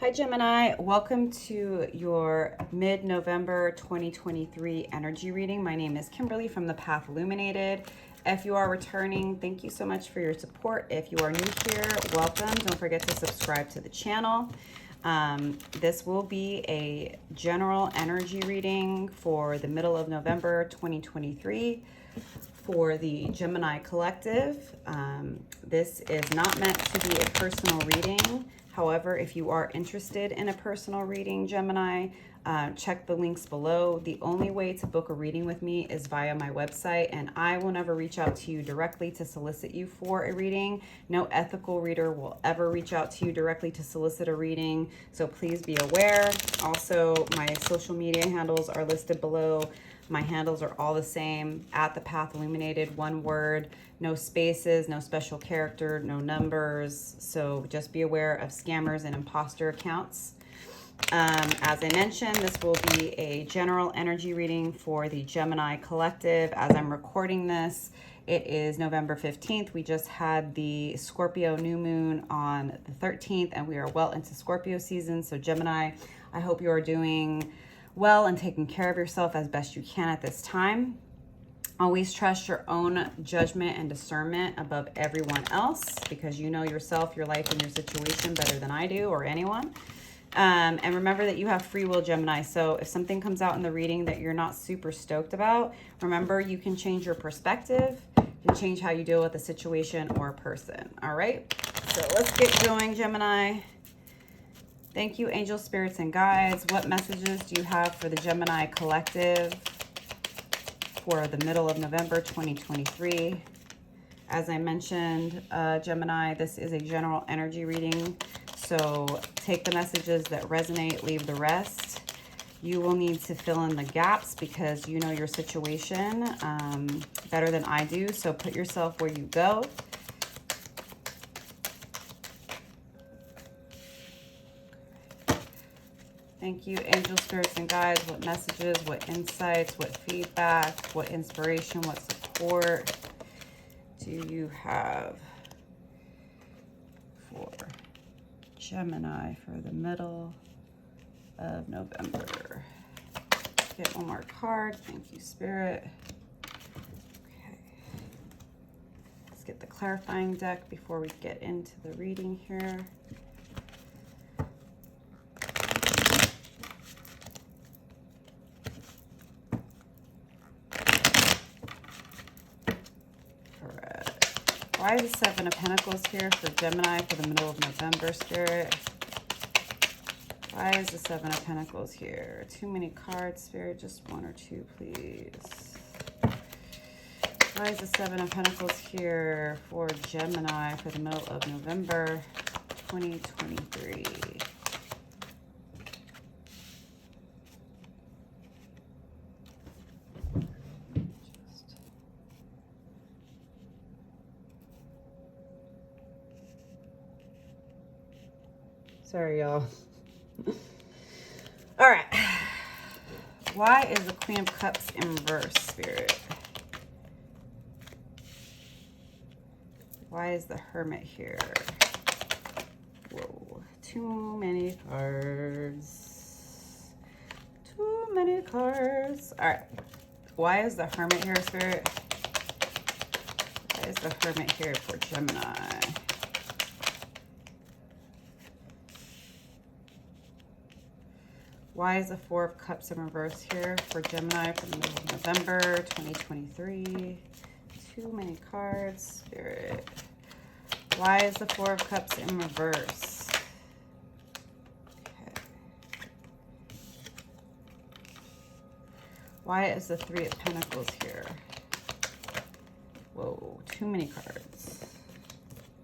Hi Gemini, welcome to your mid-November 2023 energy reading. My name is Kimberly from the Path Illuminated. If you are returning, thank you so much for your support. If you are new here, welcome. Don't forget to subscribe to the channel. This will be a general energy reading for the middle of November 2023 for the Gemini Collective. This is not meant to be a personal reading. However, if you are interested in a personal reading, Gemini, check the links below. The only way to book a reading with me is via my website, and I will never reach out to you directly to solicit you for a reading. No ethical reader will ever reach out to you directly to solicit a reading, so please be aware. Also, my social media handles are listed below. My handles are all the same, at the Path Illuminated, one word, no spaces, no special character, no numbers. So just be aware of scammers and imposter accounts. As I mentioned, this will be a general energy reading for the Gemini Collective. As I'm recording this, it is November 15th. We just had the Scorpio new moon on the 13th, and we are well into Scorpio season. So Gemini, I hope you are doing well and taking care of yourself as best you can at this time. Always trust your own judgment and discernment above everyone else, because you know yourself, your life, and your situation better than I do or anyone. And remember that you have free will, Gemini. So if something comes out in the reading that you're not super stoked about, remember you can change your perspective. You can change how you deal with a situation or a person. All right, so let's get going, Gemini. Thank you, angel spirits and guides. What messages do you have for the Gemini Collective for the middle of November 2023? As I mentioned, Gemini, this is a general energy reading. So take the messages that resonate, leave the rest. You will need to fill in the gaps because you know your situation better than I do. So put yourself where you go. Thank you, angel spirits and guides. What messages, what insights, what feedback, what inspiration, what support do you have for Gemini for the middle of November? Get one more card. Thank you, Spirit. Okay. Let's get the clarifying deck before we get into the reading here. Why is the Seven of Pentacles here for Gemini for the middle of November, Spirit? Why is the Seven of Pentacles here? Too many cards, Spirit. Just one or two, please. Why is the Seven of Pentacles here for Gemini for the middle of November 2023? Sorry, y'all. All right. Why is the Queen of Cups in reverse, Spirit? Why is the Hermit here? Whoa. Too many cards. Too many cards. All right. Why is the Hermit here, Spirit? Why is the Hermit here for Gemini? Why is the Four of Cups in reverse here for Gemini for the middle of November 2023? Too many cards, Spirit. Why is the Four of Cups in reverse? Okay. Why is the Three of Pentacles here? Whoa, too many cards.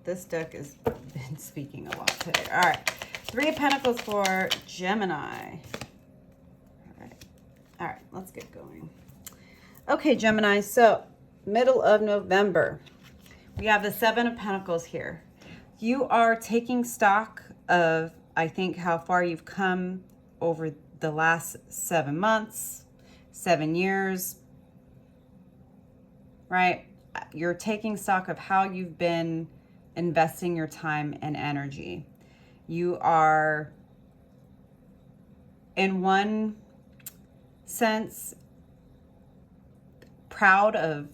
This deck has been speaking a lot today. All right. Three of Pentacles for Gemini. All right, let's get going. Okay, Gemini, so middle of November. We have the Seven of Pentacles here. You are taking stock of, I think, how far you've come over the last 7 months, 7 years, right? You're taking stock of how you've been investing your time and energy. You are in one sense, proud of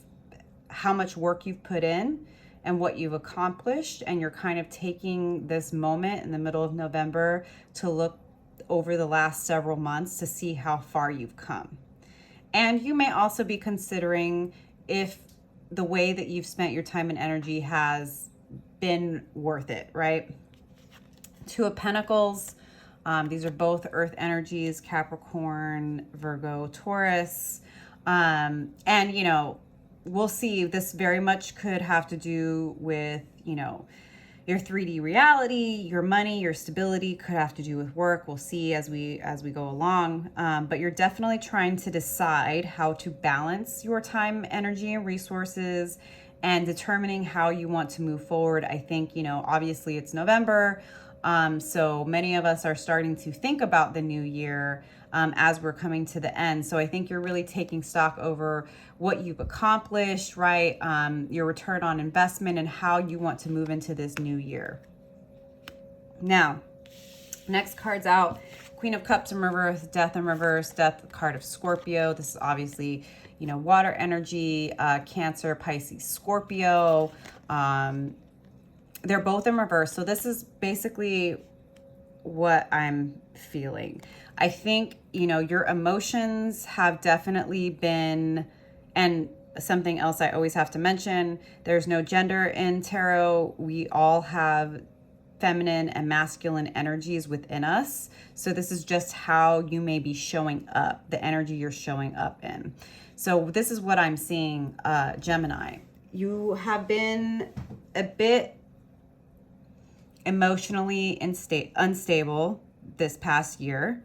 how much work you've put in and what you've accomplished, and you're kind of taking this moment in the middle of November to look over the last several months to see how far you've come. And you may also be considering if the way that you've spent your time and energy has been worth it, right? Two of Pentacles, these are both earth energies, Capricorn, Virgo, Taurus. And, you know, we'll see, this very much could have to do with, you know, your 3D reality, your money, your stability, could have to do with work. We'll see as we go along. But you're definitely trying to decide how to balance your time, energy, and resources, and determining how you want to move forward. I think, you know, obviously it's November. So many of us are starting to think about the new year as we're coming to the end. So I think you're really taking stock over what you've accomplished, right? Your return on investment and how you want to move into this new year. Now, next card's out. Queen of Cups in reverse, Death in reverse, Death card of Scorpio. This is obviously, you know, water energy, Cancer, Pisces, Scorpio. They're both in reverse. So this is basically what I'm feeling. I think, you know, your emotions have definitely been, and something else I always have to mention, there's no gender in tarot. We all have feminine and masculine energies within us. So this is just how you may be showing up, the energy you're showing up in. So this is what I'm seeing, Gemini. You have been a bit emotionally unstable this past year.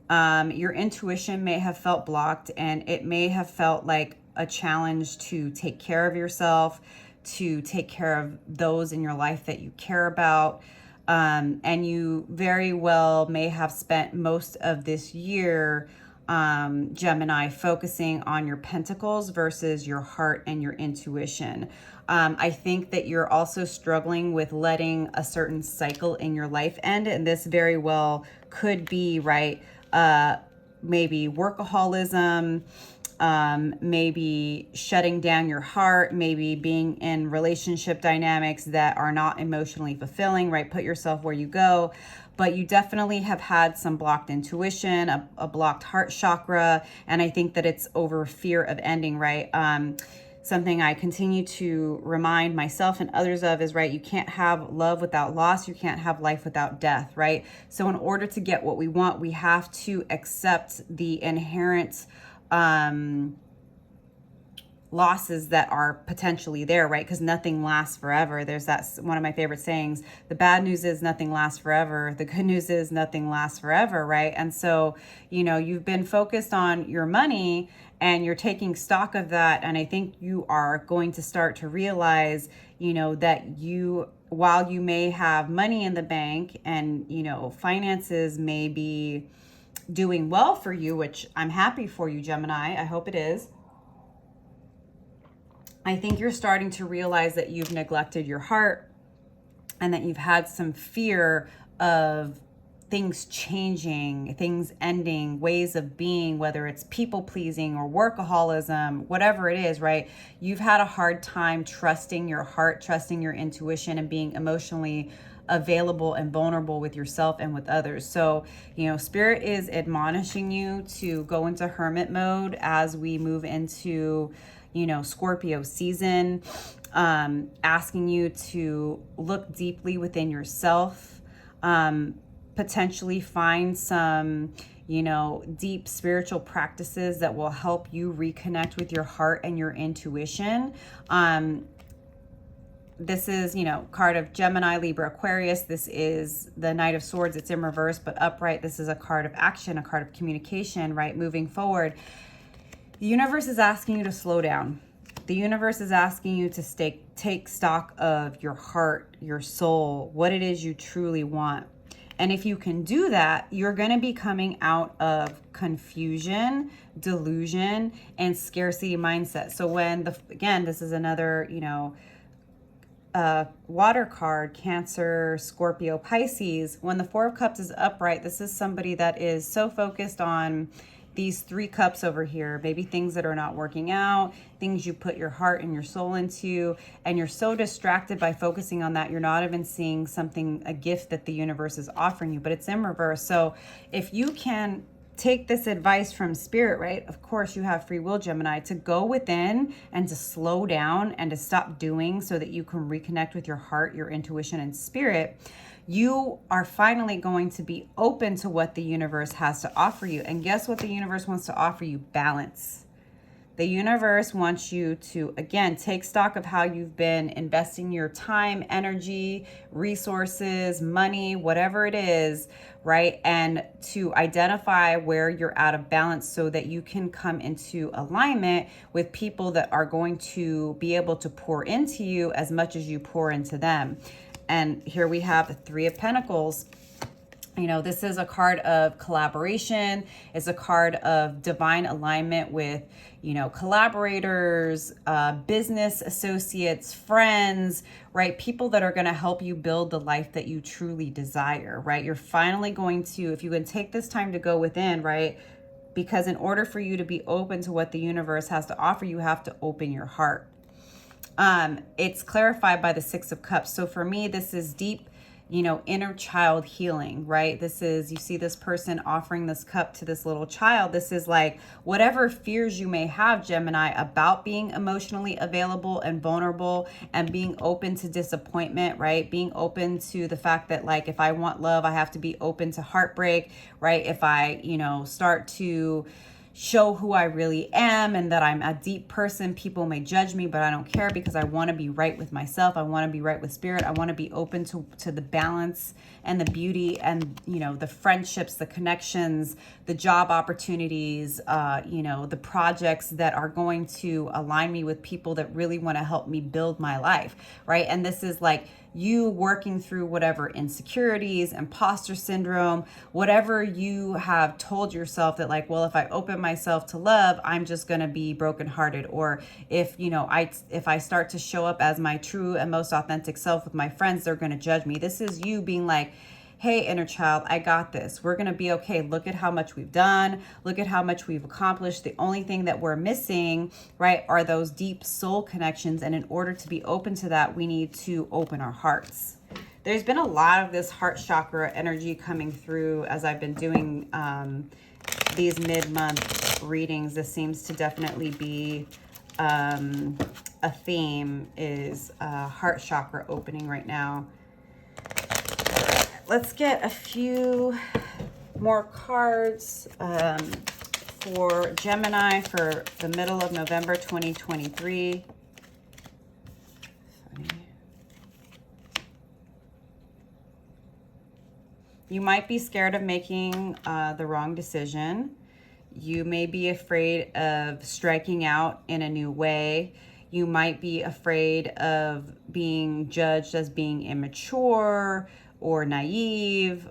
Your intuition may have felt blocked, and it may have felt like a challenge to take care of yourself, to take care of those in your life that you care about. And you very well may have spent most of this year, Gemini, focusing on your pentacles versus your heart and your intuition. I think that you're also struggling with letting a certain cycle in your life end, and this very well could be, right, maybe workaholism, maybe shutting down your heart, maybe being in relationship dynamics that are not emotionally fulfilling, right? Put yourself where you go. But you definitely have had some blocked intuition, a blocked heart chakra, and I think that it's over fear of ending, right? Something I continue to remind myself and others of is, right, you can't have love without loss. You can't have life without death, right? So in order to get what we want, we have to accept the inherent losses that are potentially there, right? Because nothing lasts forever. There's that one of my favorite sayings, the bad news is nothing lasts forever. The good news is nothing lasts forever, right? And so, you know, you've been focused on your money and you're taking stock of that. And I think you are going to start to realize, you know, that you, while you may have money in the bank and, you know, finances may be doing well for you, which I'm happy for you, Gemini. I hope it is. I think you're starting to realize that you've neglected your heart and that you've had some fear of things changing, things ending, ways of being, whether it's people pleasing or workaholism, whatever it is, right? You've had a hard time trusting your heart, trusting your intuition, and being emotionally available and vulnerable with yourself and with others. So, you know, Spirit is admonishing you to go into hermit mode as we move into, you know, Scorpio season, asking you to look deeply within yourself, potentially find some, you know, deep spiritual practices that will help you reconnect with your heart and your intuition. This is, you know, card of Gemini, Libra, Aquarius. This is the Knight of Swords. It's in reverse, but upright. This is a card of action, a card of communication, right? Moving forward. The universe is asking you to slow down. The universe is asking you to take stock of your heart, your soul, what it is you truly want. And if you can do that, you're going to be coming out of confusion, delusion, and scarcity mindset. So when again, this is another, you know, water card, Cancer, Scorpio, Pisces, when the Four of Cups is upright, this is somebody that is so focused on these 3 cups over here, maybe things that are not working out, things you put your heart and your soul into, and you're so distracted by focusing on that, you're not even seeing something, a gift that the universe is offering you, but it's in reverse. So if you can take this advice from spirit, right? Of course, you have free will, Gemini, to go within and to slow down and to stop doing so that you can reconnect with your heart, your intuition, and spirit. You are finally going to be open to what the universe has to offer you. And guess what the universe wants to offer you? Balance. The universe wants you to, again, take stock of how you've been investing your time, energy, resources, money, whatever it is, right? And to identify where you're out of balance so that you can come into alignment with people that are going to be able to pour into you as much as you pour into them. And here we have the 3 of Pentacles. You know, this is a card of collaboration. It's a card of divine alignment with, you know, collaborators, business associates, friends, right? People that are going to help you build the life that you truly desire, right? You're finally going to, if you can take this time to go within, right? Because in order for you to be open to what the universe has to offer, you have to open your heart. It's clarified by the 6 of Cups. So for me, this is deep, you know, inner child healing, right? This is, you see this person offering this cup to this little child. This is like whatever fears you may have, Gemini, about being emotionally available and vulnerable and being open to disappointment, right? Being open to the fact that, like, if I want love, I have to be open to heartbreak, right? If I, you know, start to show who I really am and that I'm a deep person, people may judge me, but I don't care because I want to be right with myself. I want to be right with spirit. I want to be open to the balance and the beauty and, you know, the friendships, the connections, the job opportunities, you know, the projects that are going to align me with people that really want to help me build my life, right? And this is like you working through whatever insecurities, imposter syndrome, whatever you have told yourself that, like, well, if I open myself to love, I'm just going to be brokenhearted. Or if, you know, if I start to show up as my true and most authentic self with my friends, they're going to judge me. This is you being like, hey, inner child, I got this. We're going to be okay. Look at how much we've done. Look at how much we've accomplished. The only thing that we're missing, right, are those deep soul connections. And in order to be open to that, we need to open our hearts. There's been a lot of this heart chakra energy coming through as I've been doing these mid-month readings. This seems to definitely be a theme, is heart chakra opening right now. Let's get a few more cards for Gemini for the middle of November 2023. Funny. You might be scared of making the wrong decision. You may be afraid of striking out in a new way. You might be afraid of being judged as being immature or naive.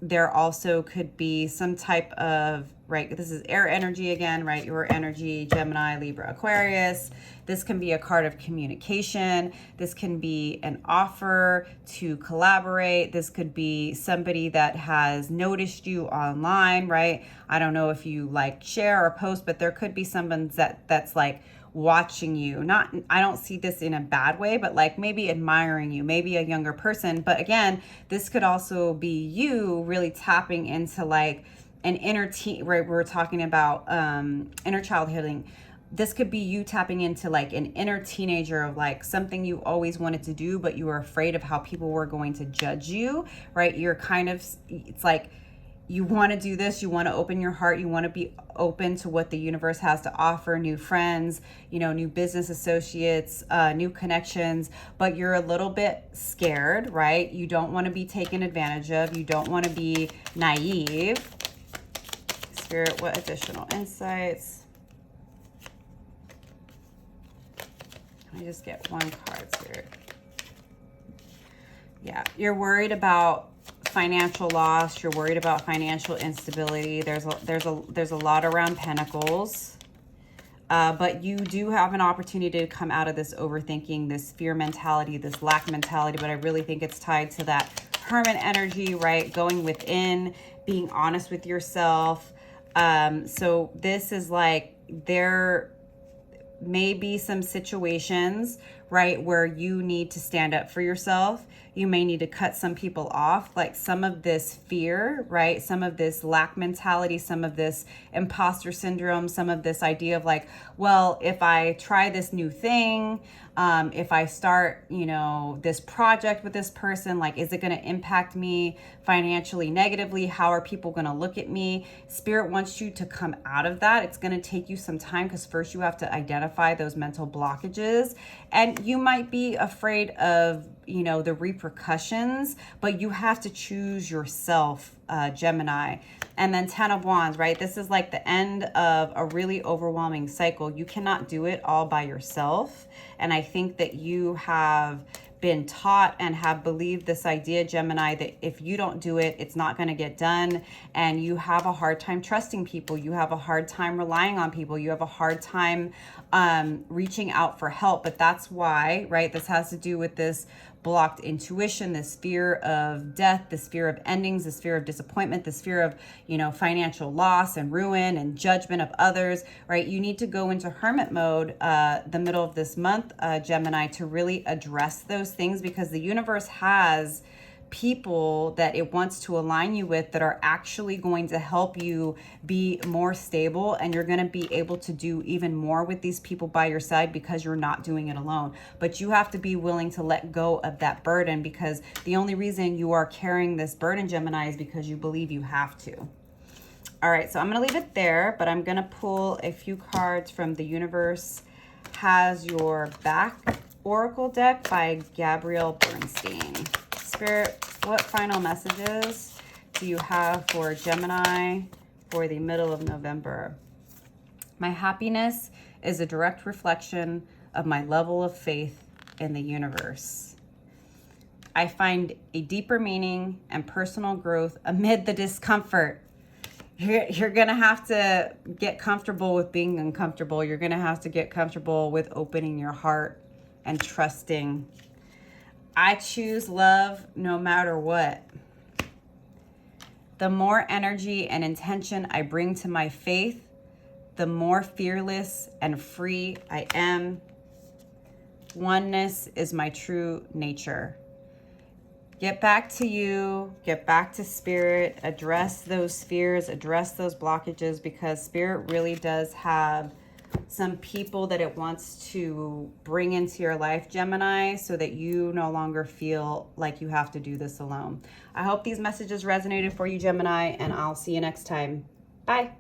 There also could be some type of, right, this is air energy again, right? Your energy, Gemini, Libra, Aquarius. This can be a card of communication. This can be an offer to collaborate. This could be somebody that has noticed you online, right? I don't know if you like share or post, but there could be someone that's like watching you. Not, I don't see this in a bad way, but like maybe admiring you, maybe a younger person. But again, this could also be you really tapping into like an inner right? We're talking about inner child healing. This could be you tapping into like an inner teenager of like something you always wanted to do, but you were afraid of how people were going to judge you, right? You're kind of, it's like, you want to do this, you want to open your heart, you want to be open to what the universe has to offer, new friends, you know, new business associates, new connections, but you're a little bit scared, right? You don't want to be taken advantage of. You don't want to be naive. Spirit, what additional insights? Can I just get one card, Spirit? Yeah, you're worried about financial loss. You're worried about financial instability. There's a lot around Pentacles. But you do have an opportunity to come out of this overthinking, this fear mentality, this lack mentality. But I really think it's tied to that Hermit energy, right? Going within, being honest with yourself. So this is like, there may be some situations, right, where you need to stand up for yourself. You may need to cut some people off, like some of this fear, right? Some of this lack mentality, some of this imposter syndrome, some of this idea of like, well, if I try this new thing, if I start, this project with this person, like, is it going to impact me financially negatively? How are people going to look at me? Spirit wants you to come out of that. It's going to take you some time because first you have to identify those mental blockages, and you might be afraid of, the repercussions, but you have to choose yourself, Gemini. And then 10 of Wands, right? This is like the end of a really overwhelming cycle. You cannot do it all by yourself. And I think that you have been taught and have believed this idea, Gemini, that if you don't do it, it's not going to get done. And you have a hard time trusting people. You have a hard time relying on people. You have a hard time reaching out for help. But that's why, right? This has to do with this blocked intuition, this fear of death, this fear of endings, this fear of disappointment, this fear of, financial loss and ruin and judgment of others, right? You need to go into hermit mode the middle of this month, Gemini, to really address those things, because the universe has people that it wants to align you with that are actually going to help you be more stable, and you're going to be able to do even more with these people by your side because you're not doing it alone. But you have to be willing to let go of that burden, because the only reason you are carrying this burden, Gemini, is because you believe you have to. All right, so I'm going to leave it there, but I'm going to pull a few cards from The Universe Has Your Back Oracle deck by Gabrielle Bernstein. Spirit, what final messages do you have for Gemini for the middle of November? My happiness is a direct reflection of my level of faith in the universe. I find a deeper meaning and personal growth amid the discomfort. You're going to have to get comfortable with being uncomfortable. You're going to have to get comfortable with opening your heart and trusting. I choose love no matter what. The more energy and intention I bring to my faith, the more fearless and free I am. Oneness is my true nature. Get back to you, get back to spirit, address those fears, address those blockages, because spirit really does have some people that it wants to bring into your life, Gemini, so that you no longer feel like you have to do this alone. I hope these messages resonated for you, Gemini, and I'll see you next time. Bye.